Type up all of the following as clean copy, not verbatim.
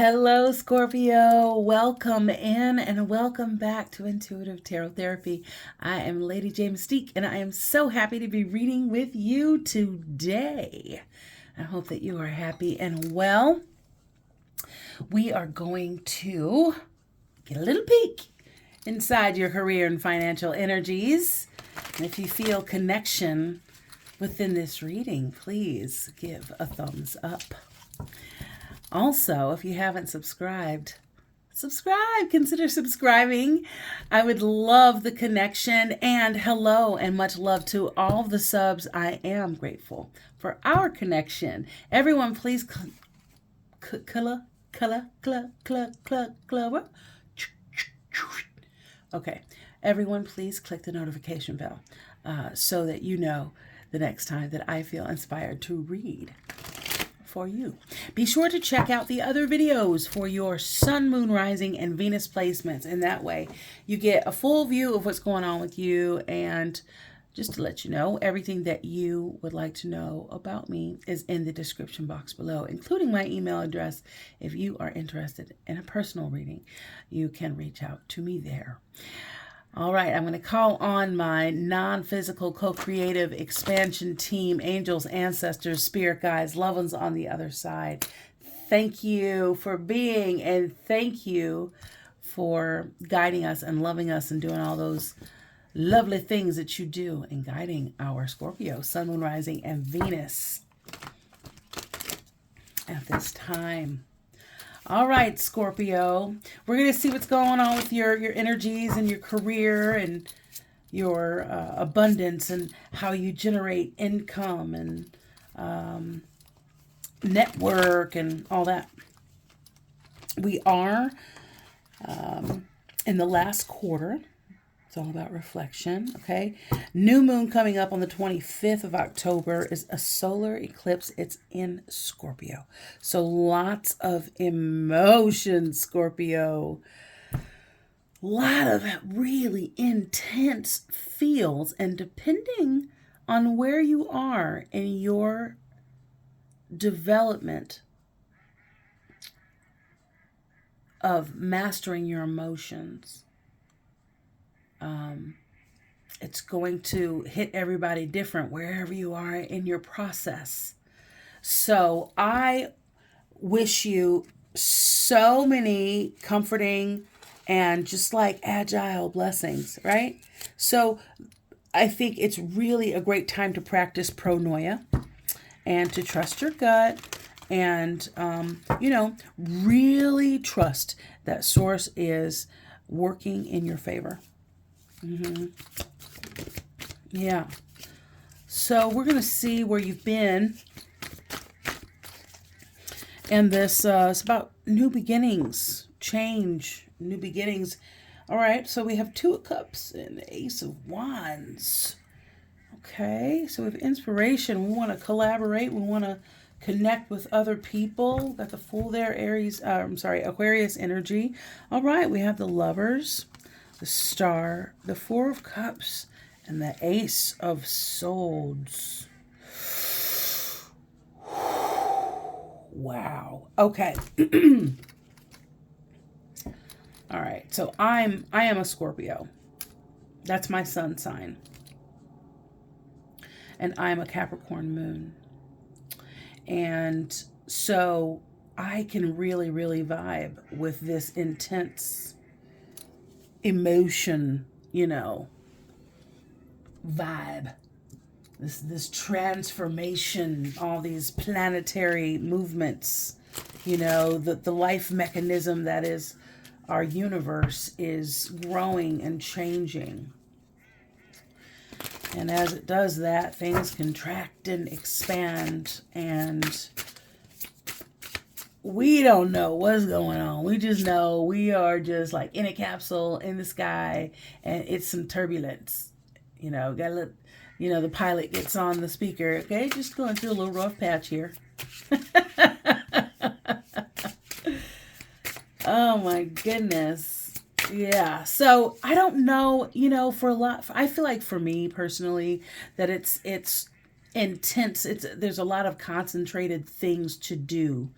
Hello, Scorpio. Welcome in and welcome back to Intuitive Tarot Therapy. I am Lady J Mystique, and I am so happy to be reading with you today. I hope that you are happy and well. We are going to get a little peek inside your career and financial energies. And if you feel connection within this reading, please give a thumbs up. Also, if you haven't subscribed, consider subscribing. I would love the connection, and hello and much love to all the subs. I am grateful for our connection. Everyone, please okay. Everyone, please click the notification bell so that you know the next time that I feel inspired to read for you. Be sure to check out the other videos for your sun, moon, rising, and Venus placements. And that way you get a full view of what's going on with you. And just to let you know, everything that you would like to know about me is in the description box below, including my email address. If you are interested in a personal reading, you can reach out to me there. All right, I'm going to call on my non-physical co-creative expansion team, angels, ancestors, spirit guides, loved ones on the other side. Thank you for being, and thank you for guiding us and loving us and doing all those lovely things that you do in guiding our Scorpio, Sun, Moon, Rising, and Venus at this time. All right, Scorpio, we're going to see what's going on with your energies and your career and your abundance and how you generate income and network and all that. We are in the last quarter. It's all about reflection, okay? New moon coming up on the 25th of October is a solar eclipse. It's in Scorpio. So lots of emotion, Scorpio. A lot of really intense feels. And depending on where you are in your development of mastering your emotions, it's going to hit everybody different wherever you are in your process. So I wish you so many comforting and just like agile blessings, right? So I think it's really a great time to practice pronoia and to trust your gut and, really trust that source is working in your favor. Yeah. So we're going to see where you've been. And this is about new beginnings, change, new beginnings. All right. So we have Two of Cups and the Ace of Wands. Okay. So we have inspiration. We want to collaborate. We want to connect with other people. Got the Fool there, Aquarius energy. All right. We have the Lovers, the Star, the Four of Cups, and the Ace of Swords. Wow. Okay. All right. So I am a Scorpio. That's my sun sign. And I'm a Capricorn moon. And so I can really, really vibe with this intense emotion, vibe, this transformation, all these planetary movements, the life mechanism that is our universe is growing and changing. And as it does that, things contract and expand, and we don't know what's going on. We just know we are just like in a capsule in the sky, and it's some turbulence. Gotta let, the pilot gets on the speaker. Okay, just going through a little rough patch here. Oh my goodness. Yeah. So I don't know, for a lot, I feel like for me personally that it's intense. There's a lot of concentrated things to do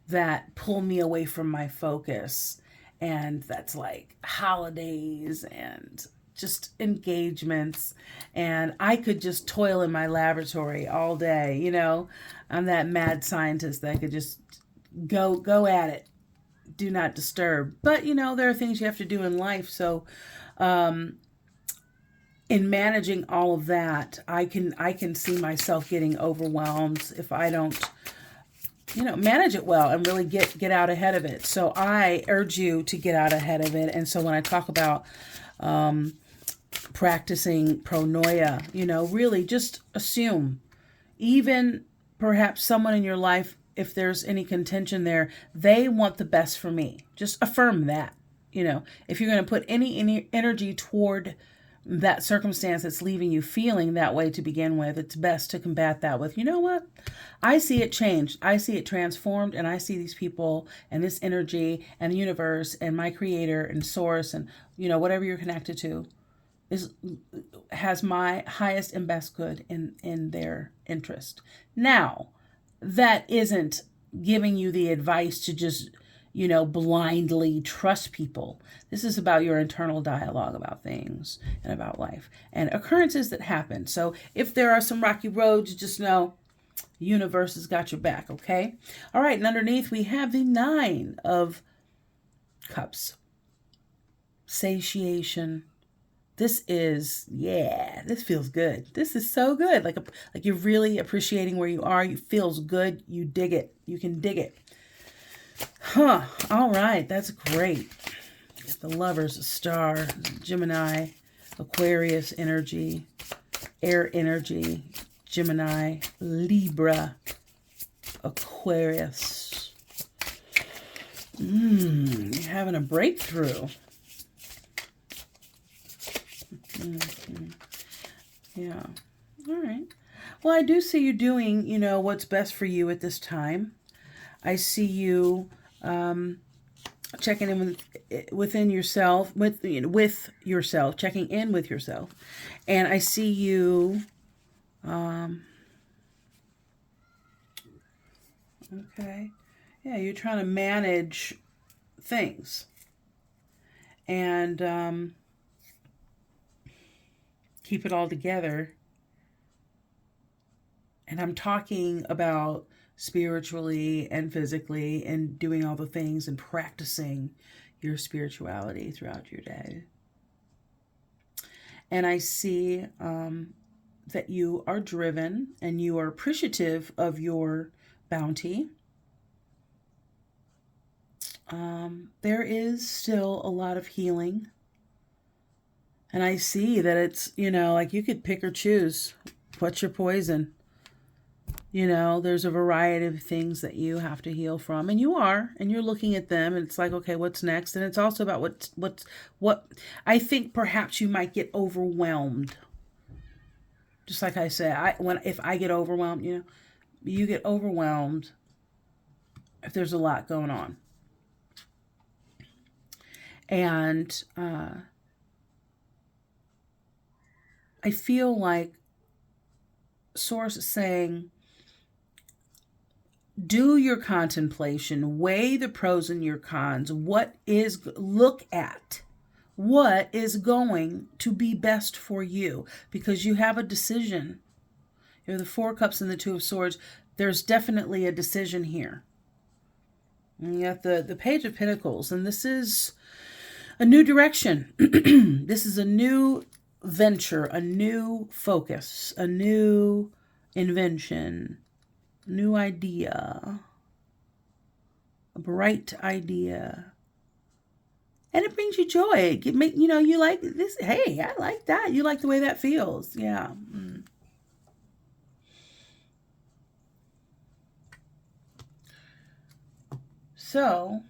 that pull me away from my focus. And that's like holidays and just engagements. And I could just toil in my laboratory all day, you know. I'm that mad scientist that could just go at it. Do not disturb. But, you know, there are things you have to do in life. So, in managing all of that, I can see myself getting overwhelmed if I don't, you know, manage it well and really get out ahead of it. So I urge you to get out ahead of it. And so when I talk about practicing pronoia, you know, really just assume, even perhaps someone in your life, if there's any contention there, they want the best for me. Just affirm that. You know, if you're going to put any energy toward that circumstance that's leaving you feeling that way to begin with, it's best to combat that with, you know what? I see it changed. I see it transformed, and I see these people and this energy and the universe and my creator and source and, you know, whatever you're connected to has my highest and best good in their interest. Now, that isn't giving you the advice to just, you know, blindly trust people. This is about your internal dialogue about things and about life and occurrences that happen. So if there are some rocky roads, just know the universe has got your back, okay? All right, and underneath we have the 9 of Cups. Satiation. This is, yeah, this feels good. This is so good. Like you're really appreciating where you are. It feels good. You dig it. You can dig it. Huh. All right. That's great. The Lovers, a star, Gemini, Aquarius energy, air energy, Gemini, Libra, Aquarius. You're having a breakthrough. Yeah. All right. Well, I do see you doing, you know, what's best for you at this time. I see you checking in within yourself, with yourself, checking in with yourself. And I see you, okay, yeah, you're trying to manage things. And keep it all together. And I'm talking about spiritually and physically and doing all the things and practicing your spirituality throughout your day. And I see that you are driven and you are appreciative of your bounty. There is still a lot of healing. And I see that it's, you know, like you could pick or choose. What's your poison? You know, there's a variety of things that you have to heal from. And you are. And you're looking at them. And it's like, okay, what's next? And it's also about what I think perhaps you might get overwhelmed. Just like I said, if I get overwhelmed, you know, you get overwhelmed if there's a lot going on. And I feel like Source is saying, do your contemplation, weigh the pros and your cons. Look at what is going to be best for you, because you have a decision. You have the 4 Cups and the 2 of Swords. There's definitely a decision here. And you got the Page of Pentacles, and this is a new direction. This is a new venture, a new focus, a new invention, new idea, a bright idea. And it brings you joy. You know, you like this. Hey, I like that. You like the way that feels. Yeah. So,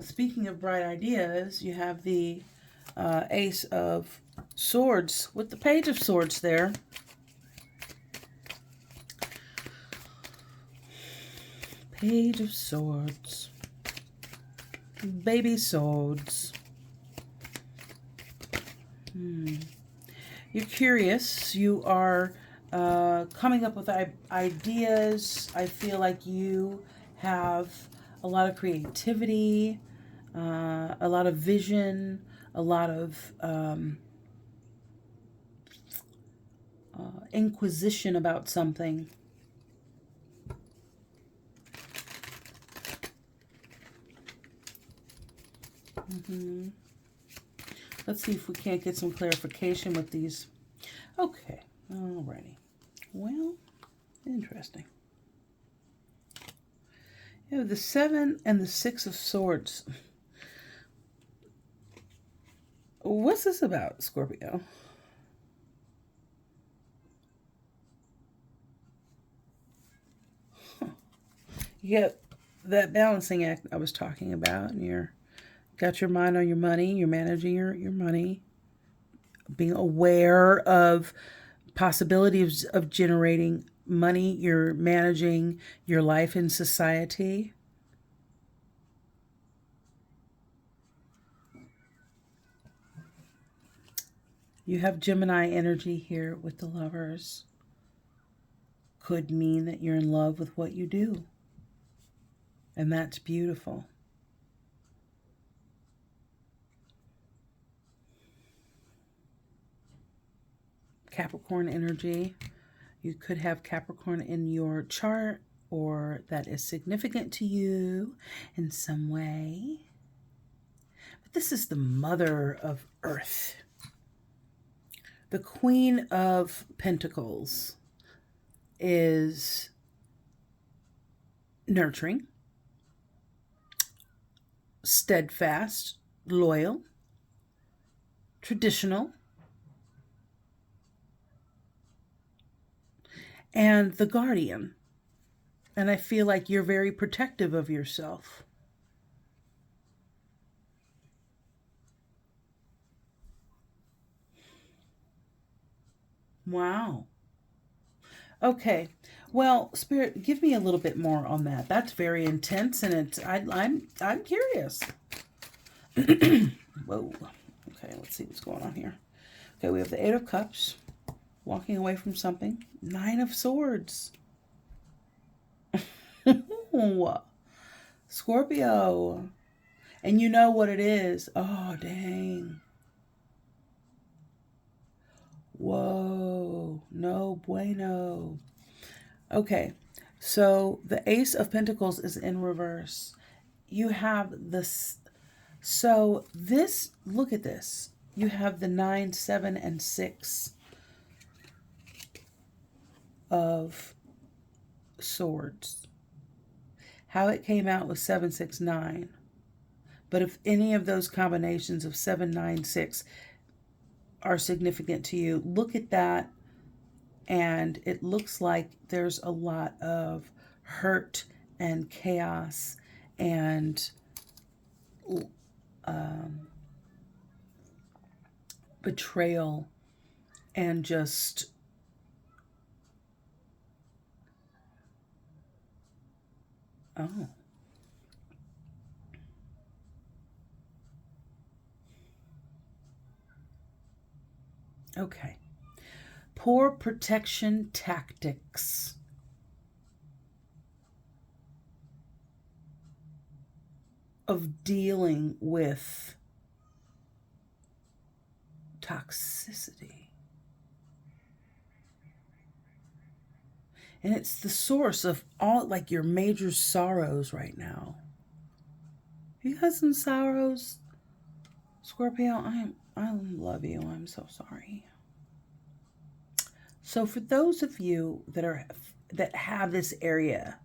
speaking of bright ideas, you have the Ace of Swords with the Page of Swords there. Page of Swords. Baby swords. You're curious. You are coming up with ideas. I feel like you have a lot of creativity, a lot of vision, a lot of inquisition about something. Let's see if we can't get some clarification with these. Okay, alrighty. Well, interesting. You know, the 7 and the 6 of Swords. What's this about, Scorpio? You get that balancing act I was talking about, and you're got your mind on your money, you're managing your money, being aware of possibilities of generating money, you're managing your life in society. You have Gemini energy here with the Lovers. Could mean that you're in love with what you do. And that's beautiful. Capricorn energy. You could have Capricorn in your chart, or that is significant to you in some way. But this is the Mother of Earth. The Queen of Pentacles is nurturing, steadfast, loyal, traditional, and the Guardian. And I feel like you're very protective of yourself. Wow. Okay. Well, Spirit, give me a little bit more on that. That's very intense, and it's I'm curious. Whoa. Okay, let's see what's going on here. Okay, we have the 8 of Cups, walking away from something. 9 of Swords. Scorpio. And you know what it is. Oh, dang. Whoa. No bueno. Okay. So the Ace of Pentacles is in reverse. You have this. So this, look at this. You have the 9, 7, and 6 of Swords. How it came out was 7, 6, 9. But if any of those combinations of 7, 9, 6 are significant to you, look at that, and it looks like there's a lot of hurt and chaos and betrayal and just oh. Okay. Poor protection tactics. Of dealing with toxicity. And it's the source of all, like, your major sorrows right now. You got some sorrows, Scorpio? I love you. I'm so sorry. So for those of you that have this area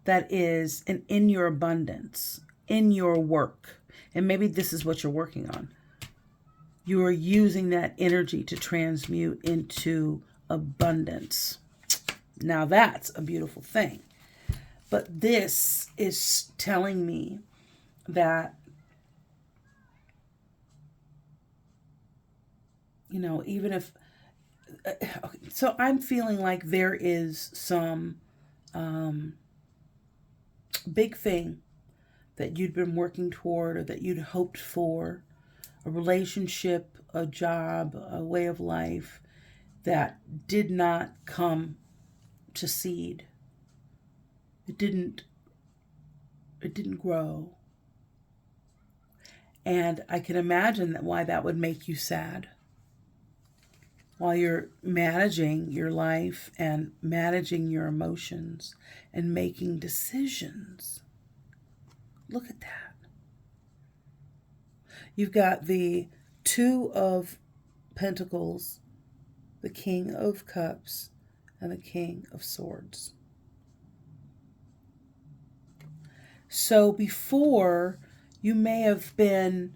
that is in your abundance, in your work, and maybe this is what you're working on, you are using that energy to transmute into abundance. Now that's a beautiful thing. But this is telling me that, you know, even if, so I'm feeling like there is some big thing that you'd been working toward, or that you'd hoped for, a relationship, a job, a way of life that did not come to seed. It didn't It didn't grow. And I can imagine why that would make you sad. While you're managing your life and managing your emotions and making decisions. Look at that. You've got the Two of Pentacles, the King of Cups, and the King of Swords. So before, you may have been,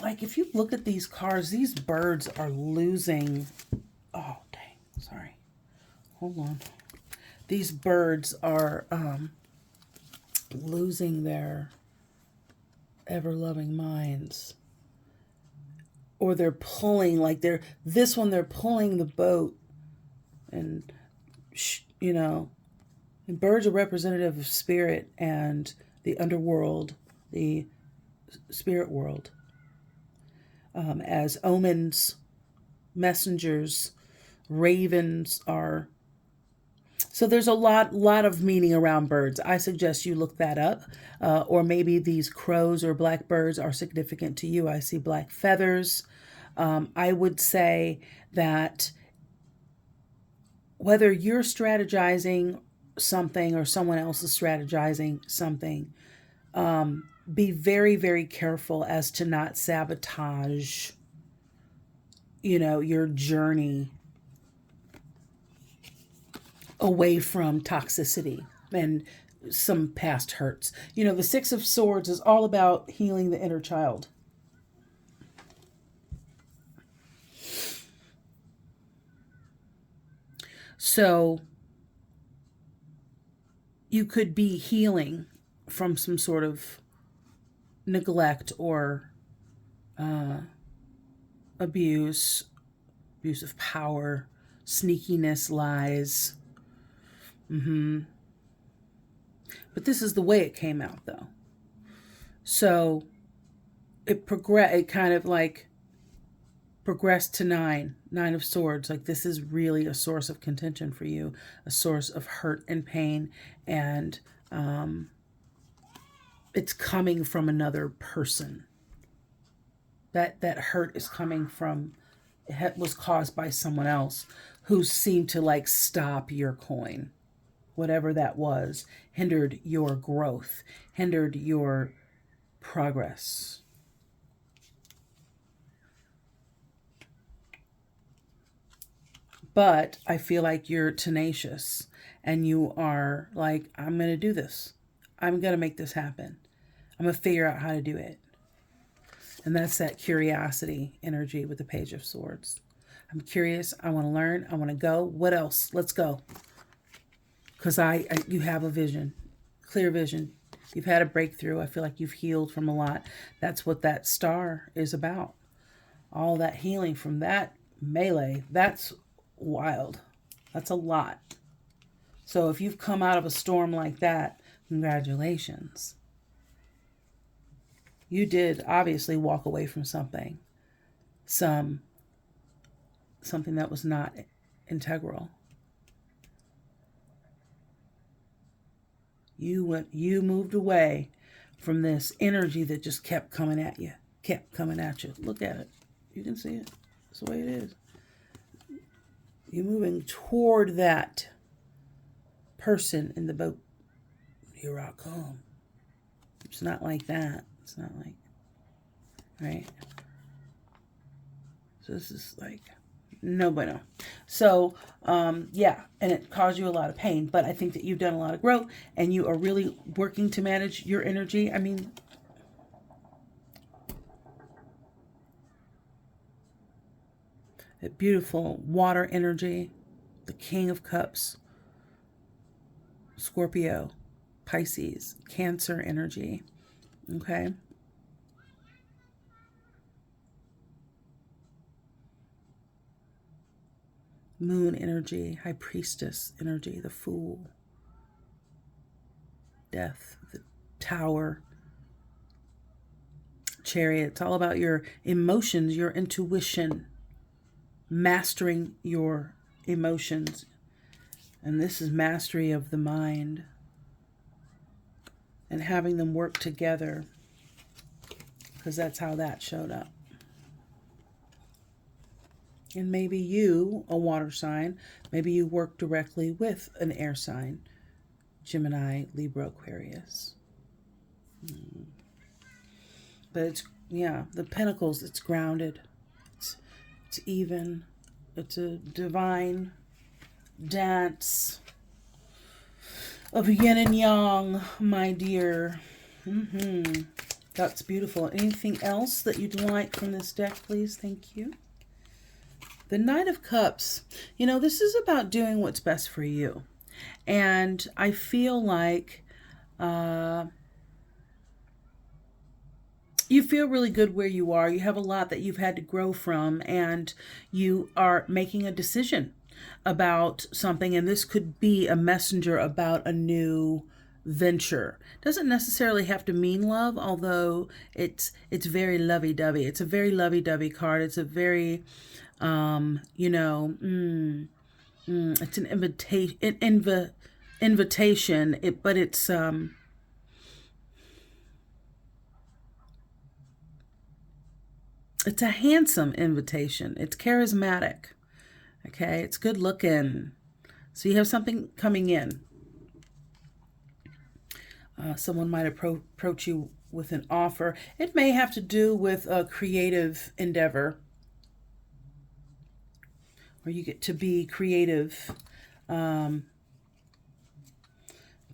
like, if you look at these cards, these birds are losing, oh, dang, sorry. Hold on. These birds are losing their ever-loving minds. Or they're pulling, like this one, they're pulling the boat. And, you know, and birds are representative of spirit and the underworld, the spirit world. As omens, messengers, ravens are. So there's a lot of meaning around birds. I suggest you look that up. Or maybe these crows or blackbirds are significant to you. I see black feathers. I would say that whether you're strategizing something or someone else is strategizing something, be very, very careful as to not sabotage, you know, your journey away from toxicity and some past hurts. You know, the Six of Swords is all about healing the inner child. So you could be healing from some sort of neglect or abuse of power, sneakiness, lies. But this is the way it came out, though. So it kind of like progressed to Nine of Swords. Like, this is really a source of contention for you, a source of hurt and pain, and it's coming from another person. That hurt is coming from, it was caused by someone else who seemed to like stop your coin. Whatever that was, hindered your growth, hindered your progress. But I feel like you're tenacious and you are like, I'm going to do this. I'm going to make this happen. I'm going to figure out how to do it. And that's that curiosity energy with the Page of Swords. I'm curious. I want to learn. I want to go. What else? Let's go. Because you have a vision, clear vision. You've had a breakthrough. I feel like you've healed from a lot. That's what that star is about. All that healing from that melee, that's wild. That's a lot. So if you've come out of a storm like that, congratulations. You did obviously walk away from something. Something that was not integral. You moved away from this energy that just kept coming at you. Look at it. You can see it. That's the way it is. You're moving toward that person in the boat. Here I come. It's not like that. It's not like, right? So this is like, no bueno. So, yeah, and it caused you a lot of pain, but I think that you've done a lot of growth and you are really working to manage your energy. I mean, that beautiful water energy, the King of Cups, Scorpio, Pisces, Cancer energy, okay? Moon energy, High Priestess energy, the Fool, Death, the Tower, Chariot. It's all about your emotions, your intuition, mastering your emotions. And this is mastery of the mind. and having them work together, because that's how that showed up. And maybe you, a water sign, maybe you work directly with an air sign, Gemini, Libra, Aquarius. But it's, yeah, the Pentacles, it's grounded. It's even. It's a divine dance of yin and yang, my dear. That's beautiful. Anything else that you'd like from this deck, please? Thank you. The Knight of Cups. You know, this is about doing what's best for you. And I feel like you feel really good where you are. You have a lot that you've had to grow from, and you are making a decision about something. And this could be a messenger about a new venture. Doesn't necessarily have to mean love, although it's very lovey-dovey. It's a very lovey-dovey card. It's a very you know, it's an invitation, but it's a handsome invitation. It's charismatic. Okay, it's good looking. So you have something coming in. Someone might approach you with an offer. It may have to do with a creative endeavor, or you get to be creative,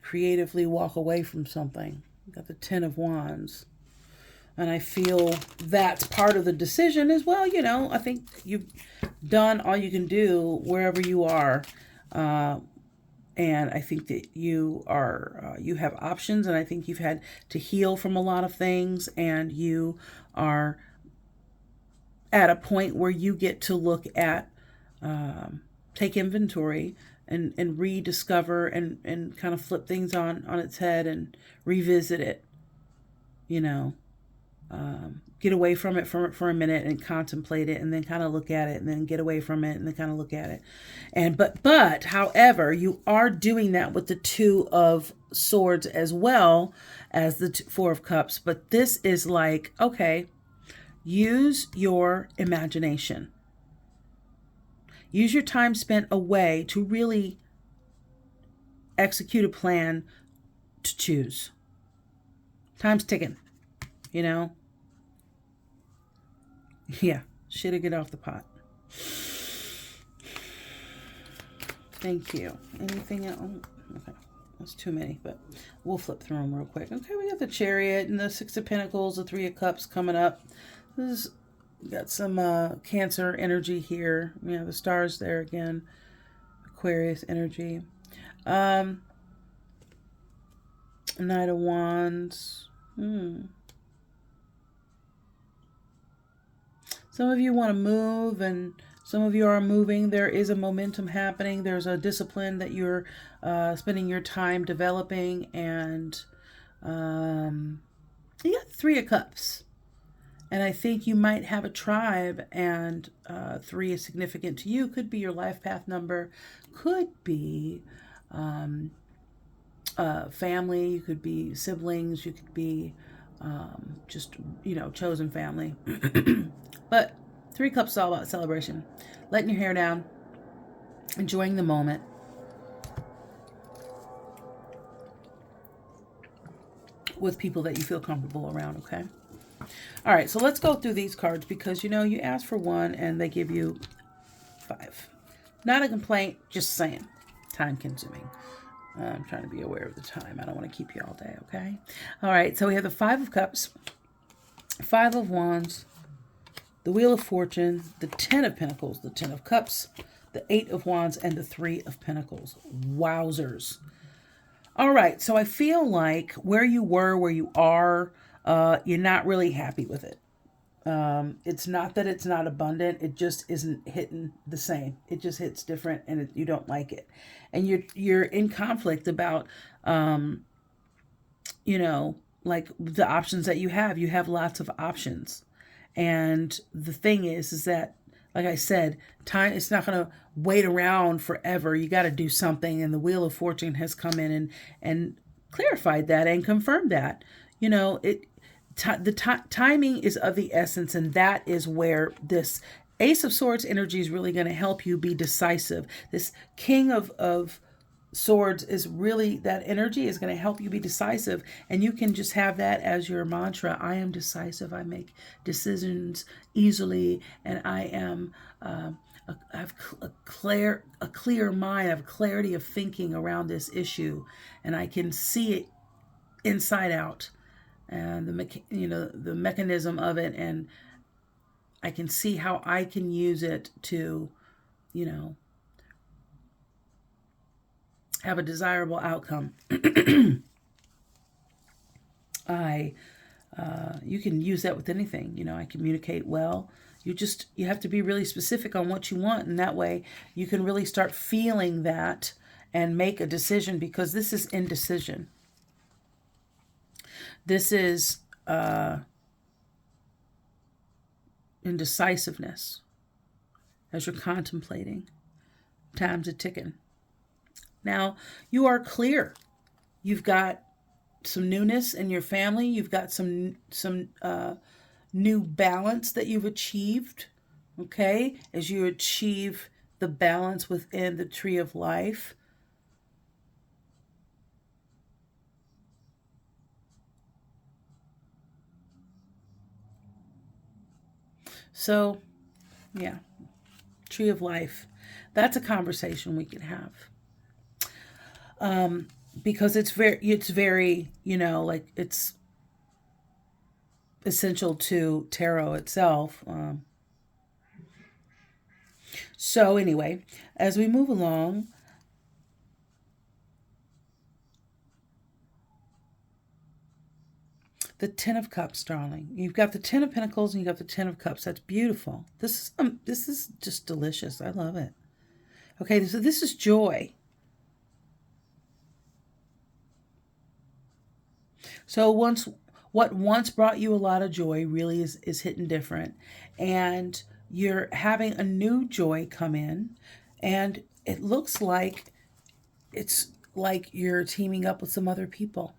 creatively walk away from something. You got the Ten of Wands. And I feel that's part of the decision as well. You know, I think you've done all you can do wherever you are. And I think that you are, you have options, and I think you've had to heal from a lot of things, and you are at a point where you get to look at, take inventory and rediscover and kind of flip things on its head and revisit it, you know. Get away from it for a minute and contemplate it, and then kind of look at it, and then get away from it and then kind of look at it. And but however, you are doing that with the Two of Swords as well as the Four of Cups. But this is like, okay, use your imagination. Use your time spent away to really execute a plan to choose. Time's ticking, you know? Yeah, shit'll get off the pot. Thank you. Anything else? Okay, that's too many, but we'll flip through them real quick. Okay, we got the Chariot and the Six of Pentacles, the Three of Cups coming up. This is, got some Cancer energy here. Yeah, the stars there again. Aquarius energy. Knight of Wands. Some of you want to move, and some of you are moving. There is a momentum happening. There's a discipline that you're spending your time developing. And you got Three of Cups. And I think you might have a tribe, and 3 is significant to you. Could be your life path number. Could be family. You could be siblings. You could be just, you know, chosen family. But 3 Cups is all about celebration. Letting your hair down. Enjoying the moment. With people that you feel comfortable around, okay? All right, so let's go through these cards, because, you know, you ask for 1 and they give you 5. Not a complaint, just saying. Time consuming. I'm trying to be aware of the time. I don't want to keep you all day, okay? All right, so we have the 5 of Cups, 5 of Wands, the Wheel of Fortune, the 10 of Pentacles, the 10 of Cups, the 8 of Wands, and the 3 of Pentacles. Wowzers. All right, so I feel like where you were, where you are, you're not really happy with it. It's not that it's not abundant. It just isn't hitting the same. It just hits different, and you don't like it. And you're in conflict about, you know, like the options that you have. You have lots of options. And the thing is that, like I said, time, it's not going to wait around forever. You got to do something. And the Wheel of Fortune has come in and clarified that and confirmed that. You know, timing is of the essence, and that is where this Ace of Swords energy is really going to help you be decisive. This King of Swords is really, that energy is going to help you be decisive, and you can just have that as your mantra. I am decisive. I make decisions easily, and I am I have a clear mind. I have clarity of thinking around this issue, and I can see it inside out, and the mechanism of it, and I can see how I can use it to, have a desirable outcome. You can use that with anything. I communicate well. You have to be really specific on what you want, and that way you can really start feeling that and make a decision, because this is indecision. This is indecisiveness as you're contemplating. Time's a ticking. Now, you are clear. You've got some newness in your family. You've got some new balance that you've achieved, okay? As you achieve the balance within the tree of life. So, yeah, tree of life. That's a conversation we could have. Because it's very, like it's essential to tarot itself. So anyway, as we move along, the Ten of Cups, darling. You've got the Ten of Pentacles and you've got the Ten of Cups. That's beautiful. This is just delicious. I love it. Okay, so this is joy. So what once brought you a lot of joy really is hitting different, and you're having a new joy come in, and it looks like it's like you're teaming up with some other people.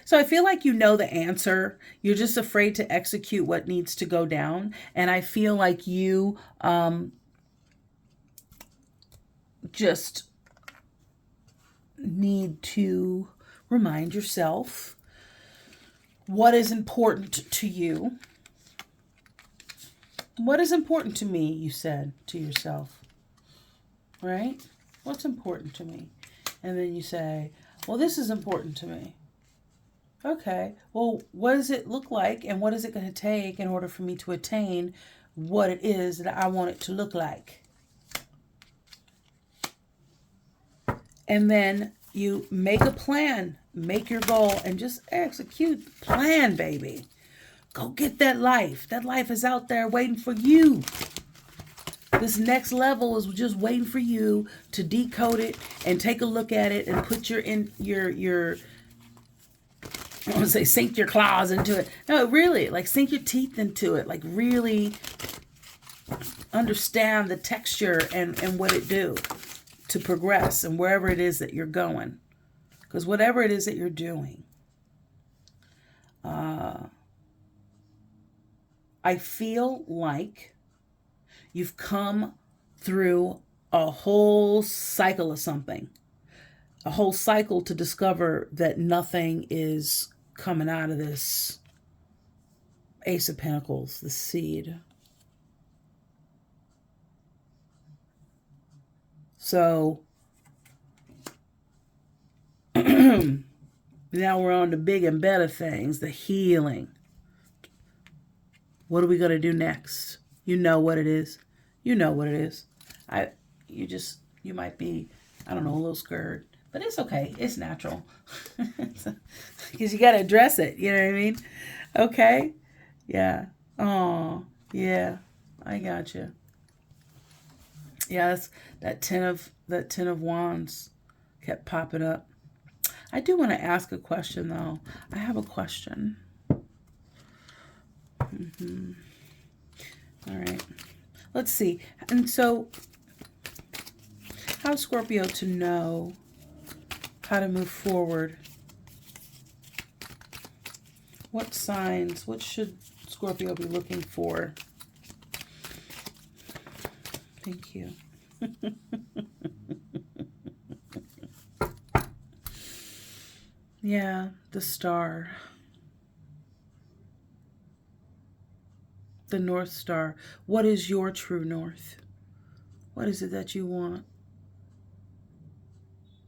So I feel like you know the answer. You're just afraid to execute what needs to go down, and I feel like you just need to remind yourself what is important to you. What is important to me, you said to yourself, right? What's important to me? And then you say, well, this is important to me. Okay, well, what does it look like, and what is it going to take in order for me to attain what it is that I want it to look like? And then you make a plan, make your goal, and just execute the plan, baby. Go get that life. That life is out there waiting for you. This next level is just waiting for you to decode it and take a look at it and put your I want to say sink your claws into it. No, really, like sink your teeth into it. Like really understand the texture and what it do to progress and wherever it is that you're going. Because whatever it is that you're doing, I feel like you've come through a whole cycle of something. A whole cycle to discover that nothing is coming out of this Ace of Pentacles, the seed. So now we're on the big and better things, the healing. What are we going to do next? You know what it is. You know what it is. You might be, I don't know, a little scared. But it's okay. It's natural. Because you got to address it. You know what I mean? Okay? Yeah. Oh, yeah. I got you. Yeah, that's that ten of Wands kept popping up. I do want to ask a question, though. I have a question. All right. Let's see. And so, How Scorpio to know how to move forward? What signs, what should Scorpio be looking for? Thank you. Yeah, the star. The North Star. What is your true north? What is it that you want?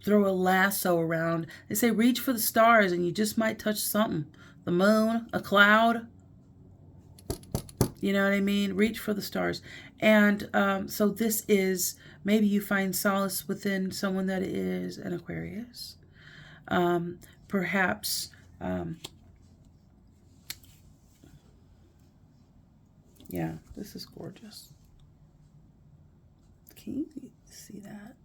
Throw a lasso around. They say reach for the stars and you just might touch something. The moon, a cloud. You know what I mean? Reach for the stars. And so this is, maybe you find solace within someone that is an Aquarius. Perhaps, yeah, this is gorgeous. Can you see that?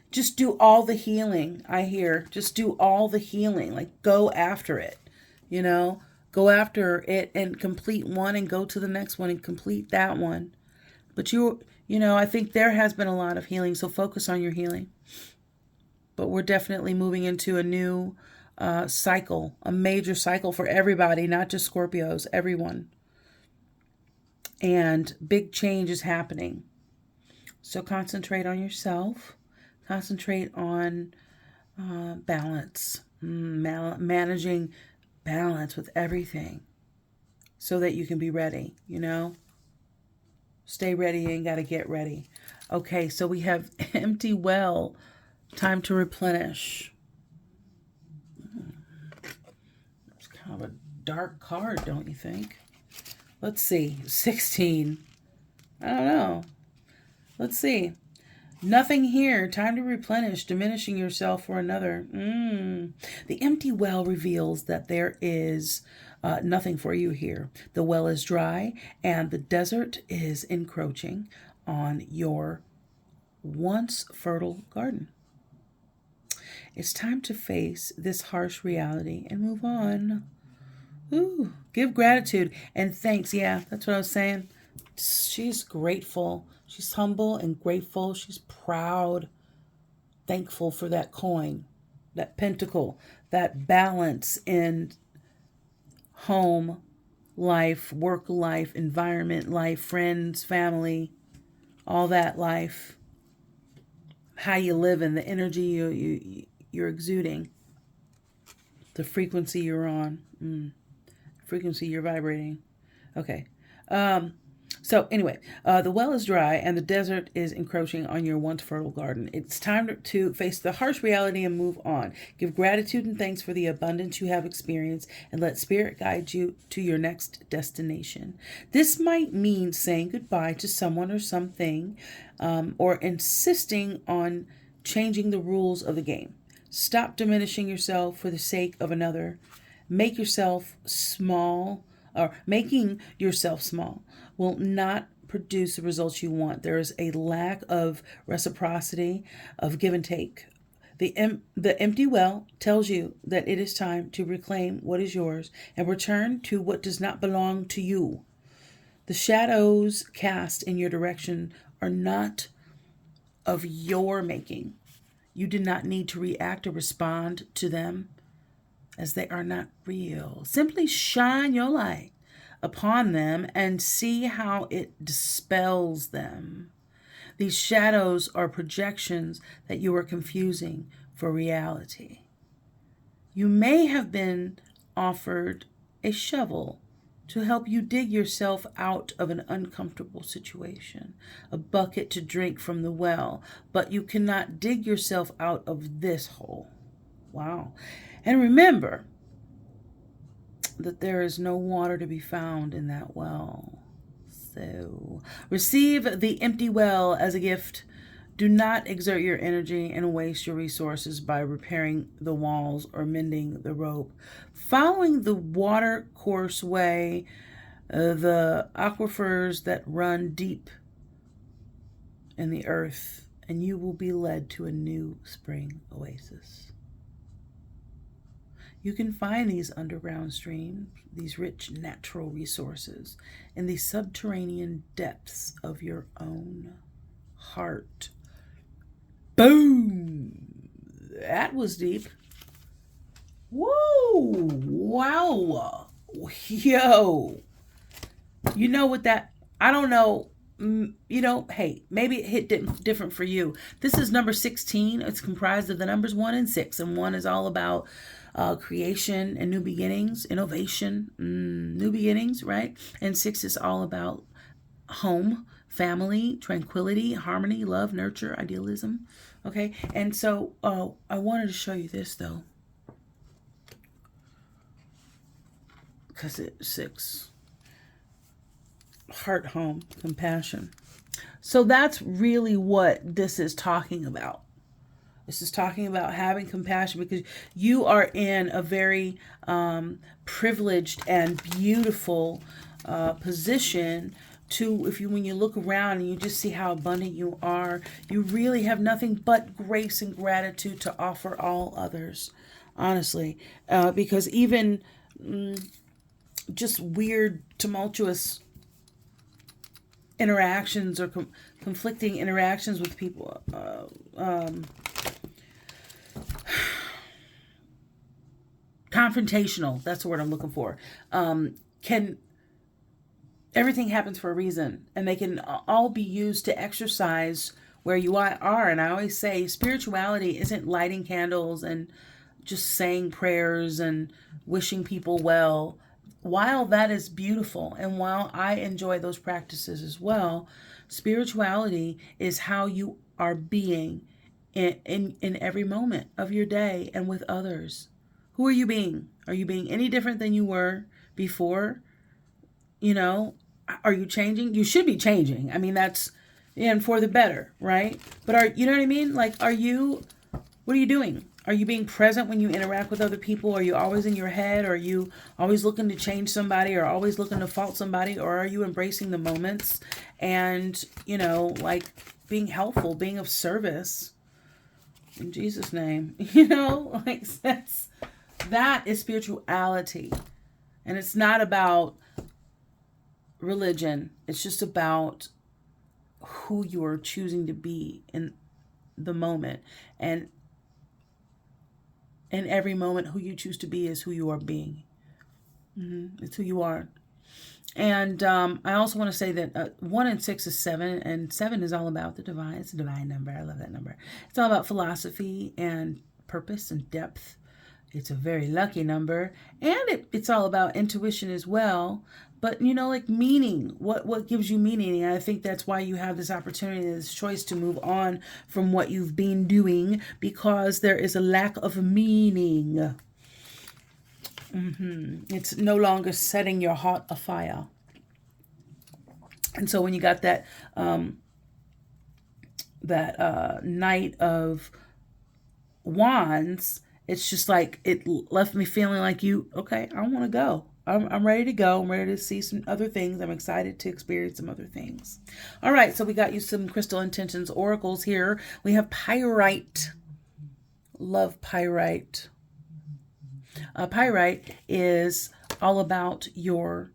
Just do all the healing, I hear. Just do all the healing. Like, go after it, you know? Go after it and complete one and go to the next one and complete that one. But you know, I think there has been a lot of healing, so focus on your healing. But we're definitely moving into a new cycle, a major cycle for everybody, not just Scorpios, everyone. And big change is happening. So concentrate on yourself. Concentrate on balance, managing balance with everything so that you can be ready, you know? Stay ready, you ain't got to get ready. Okay, so we have empty well, time to replenish. It's kind of a dark card, don't you think? Let's see, 16. I don't know. Let's see. Nothing here. Time to replenish, diminishing yourself for another. The empty well reveals that there is nothing for you here. The well is dry and the desert is encroaching on your once fertile garden. It's time to face this harsh reality and move on. Ooh, give gratitude and thanks. Yeah, that's what I was saying. She's grateful. She's humble and grateful. She's proud, thankful for that coin, that pentacle, that balance in home life, work life, environment life, friends, family, all that life. How you live in the energy you're exuding, the frequency you're on, frequency you're vibrating. Okay. So anyway, the well is dry and the desert is encroaching on your once fertile garden. It's time to face the harsh reality and move on. Give gratitude and thanks for the abundance you have experienced and let spirit guide you to your next destination. This might mean saying goodbye to someone or something, or insisting on changing the rules of the game. Stop diminishing yourself for the sake of another. Make yourself small, or making yourself small will not produce the results you want. There is a lack of reciprocity, of give and take. The empty well tells you that it is time to reclaim what is yours and return to what does not belong to you. The shadows cast in your direction are not of your making. You do not need to react or respond to them, as they are not real. Simply shine your light upon them and see how it dispels them. These shadows are projections that you are confusing for reality. You may have been offered a shovel to help you dig yourself out of an uncomfortable situation, a bucket to drink from the well, but you cannot dig yourself out of this hole. Wow. And remember that there is no water to be found in that well. So receive the empty well as a gift. Do not exert your energy and waste your resources by repairing the walls or mending the rope. Following the water course way, the aquifers that run deep in the earth, and you will be led to a new spring oasis. You can find these underground streams, these rich natural resources, in the subterranean depths of your own heart. Boom! That was deep. Whoa! Wow! Yo! You know what that... I don't know. You know, hey, maybe it hit different for you. This is number 16. It's comprised of the numbers 1 and 6. And 1 is all about creation and new beginnings, innovation, new beginnings, right? And 6 is all about home, family, tranquility, harmony, love, nurture, idealism. Okay, and so I wanted to show you this, though, because it's 6. Heart, home, compassion. So that's really what this is talking about. This is talking about having compassion, because you are in a very privileged and beautiful position to, when you look around and you just see how abundant you are, you really have nothing but grace and gratitude to offer all others, honestly. Because even just weird, tumultuous interactions or conflicting interactions with people, confrontational, that's the word I'm looking for, everything happens for a reason, and they can all be used to exercise where you are. And I always say spirituality isn't lighting candles and just saying prayers and wishing people well. While that is beautiful, and while I enjoy those practices as well, spirituality is how you are being in every moment of your day and with others. Who are you being? Are you being any different than you were before? You know, are you changing? You should be changing. I mean, that's, and for the better, right? But you know what I mean? Like, what are you doing? Are you being present when you interact with other people? Are you always in your head? Are you always looking to change somebody, or always looking to fault somebody? Or are you embracing the moments and, you know, like being helpful, being of service in Jesus' name? You know, like that is spirituality. And it's not about religion. It's just about who you are choosing to be in the moment. And in every moment, who you choose to be is who you are being. It's who you are. And I also want to say that 1 and 6 is 7, and 7 is all about the divine. It's a divine number. I love that number. It's all about philosophy and purpose and depth. It's a very lucky number, and it's all about intuition as well. But, you know, like meaning, what gives you meaning? And I think that's why you have this opportunity, this choice to move on from what you've been doing, because there is a lack of meaning. It's no longer setting your heart afire. And so when you got that Knight of Wands, it's just like, it left me feeling like okay, I want to go. I'm ready to go. I'm ready to see some other things. I'm excited to experience some other things. All right, so we got you some Crystal Intentions oracles here. We have Pyrite. Love Pyrite. Pyrite is all about your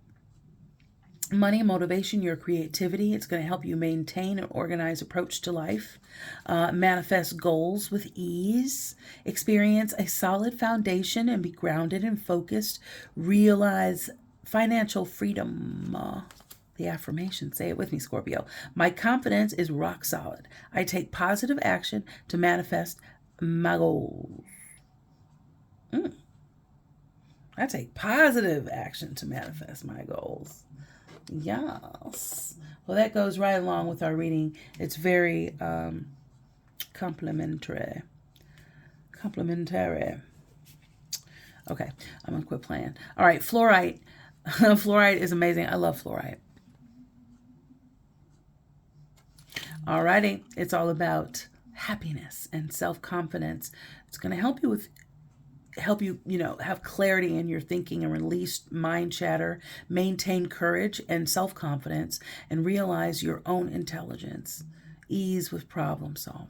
money, motivation, your creativity. It's going to help you maintain an organized approach to life, manifest goals with ease, experience a solid foundation and be grounded and focused, realize financial freedom. The affirmation, say it with me, Scorpio. My confidence is rock solid. I take positive action to manifest my goals. I take positive action to manifest my goals. Yes. Well, that goes right along with our reading. It's very complimentary. Okay, I'm going to quit playing. All right, fluorite. Fluorite is amazing. I love fluorite. All righty. It's all about happiness and self-confidence. It's going to help you, have clarity in your thinking and release mind chatter, maintain courage and self-confidence, and realize your own intelligence, ease with problem solving.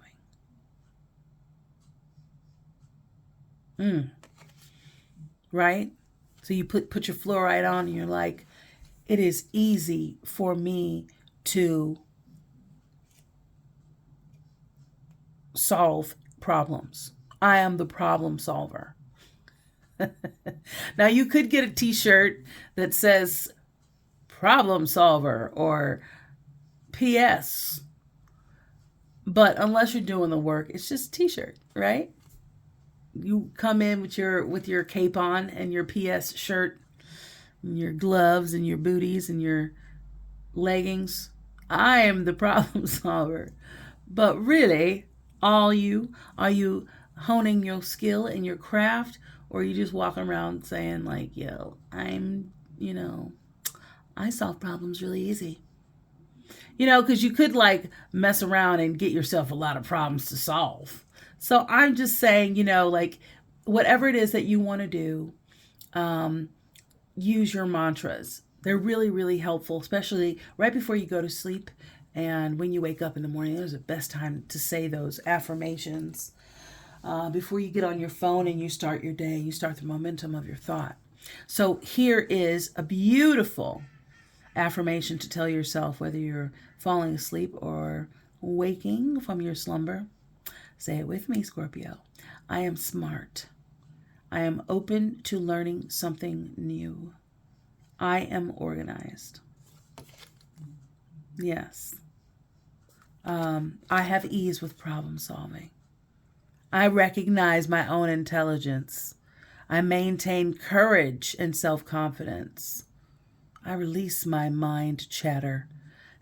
right? So you put your fluoride on and you're like, it is easy for me to solve problems. I am the problem solver. Now you could get a t-shirt that says problem solver or PS, but unless you're doing the work, it's just a t-shirt, right? You come in with your cape on and your PS shirt and your gloves and your booties and your leggings. I am the problem solver. But really, are you honing your skill and your craft, or are you just walking around saying like, yo, I solve problems really easy? Because you could like mess around and get yourself a lot of problems to solve. So I'm just saying, like whatever it is that you want to do, use your mantras. They're really, really helpful, especially right before you go to sleep and when you wake up in the morning. Those are the best time to say those affirmations before you get on your phone and you start your day. You start the momentum of your thought. So here is a beautiful affirmation to tell yourself, whether you're falling asleep or waking from your slumber. Say it with me, Scorpio. I am smart. I am open to learning something new. I am organized. Yes. I have ease with problem solving. I recognize my own intelligence. I maintain courage and self-confidence. I release my mind chatter,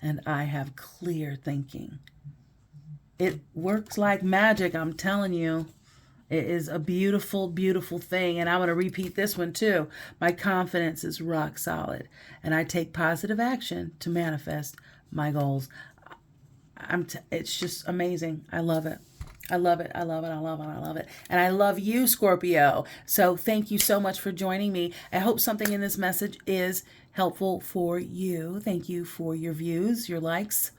and I have clear thinking. It works like magic, I'm telling you. It is a beautiful, beautiful thing. And I'm going to repeat this one too. My confidence is rock solid, and I take positive action to manifest my goals. It's just amazing. I love it. I love it. I love it. I love it. I love it. And I love you, Scorpio. So thank you so much for joining me. I hope something in this message is helpful for you. Thank you for your views, your likes,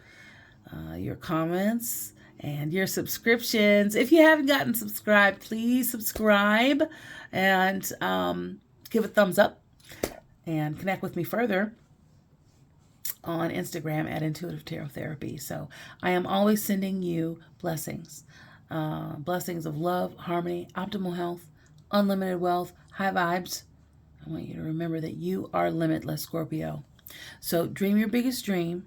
your comments, and your subscriptions. If you haven't gotten subscribed, please subscribe and give a thumbs up and connect with me further on Instagram at Intuitive Tarot Therapy. So I am always sending you blessings. Blessings of love, harmony, optimal health, unlimited wealth, high vibes. I want you to remember that you are limitless, Scorpio. So dream your biggest dream,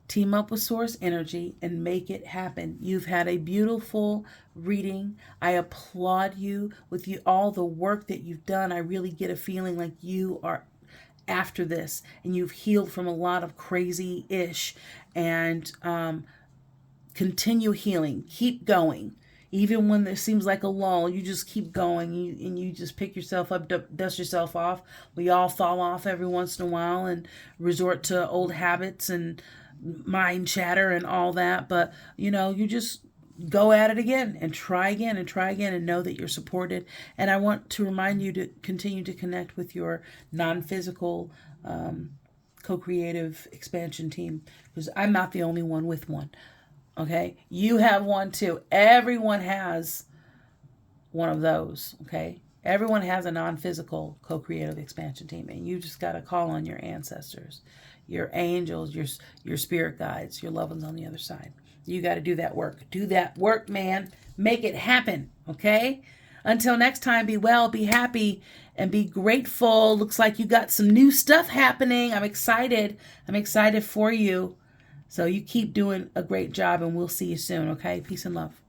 team up with source energy, and make it happen. You've had a beautiful reading. I applaud you with all the work that you've done. I really get a feeling like you are after this and you've healed from a lot of crazy-ish, and continue healing. Keep going. Even when there seems like a lull, you just keep going, and you just pick yourself up, dust yourself off. We all fall off every once in a while and resort to old habits and mind chatter and all that. But, you just go at it again and try again and try again, and know that you're supported. And I want to remind you to continue to connect with your non-physical co-creative expansion team, because I'm not the only one with one. Okay, you have one too. Everyone has one of those. Okay, everyone has a non-physical co-creative expansion team, and you just got to call on your ancestors, your angels, your spirit guides, your loved ones on the other side. You got to do that work. Do that work, man. Make it happen. Okay. Until next time, be well, be happy, and be grateful. Looks like you got some new stuff happening. I'm excited. I'm excited for you. So you keep doing a great job, and we'll see you soon, okay? Peace and love.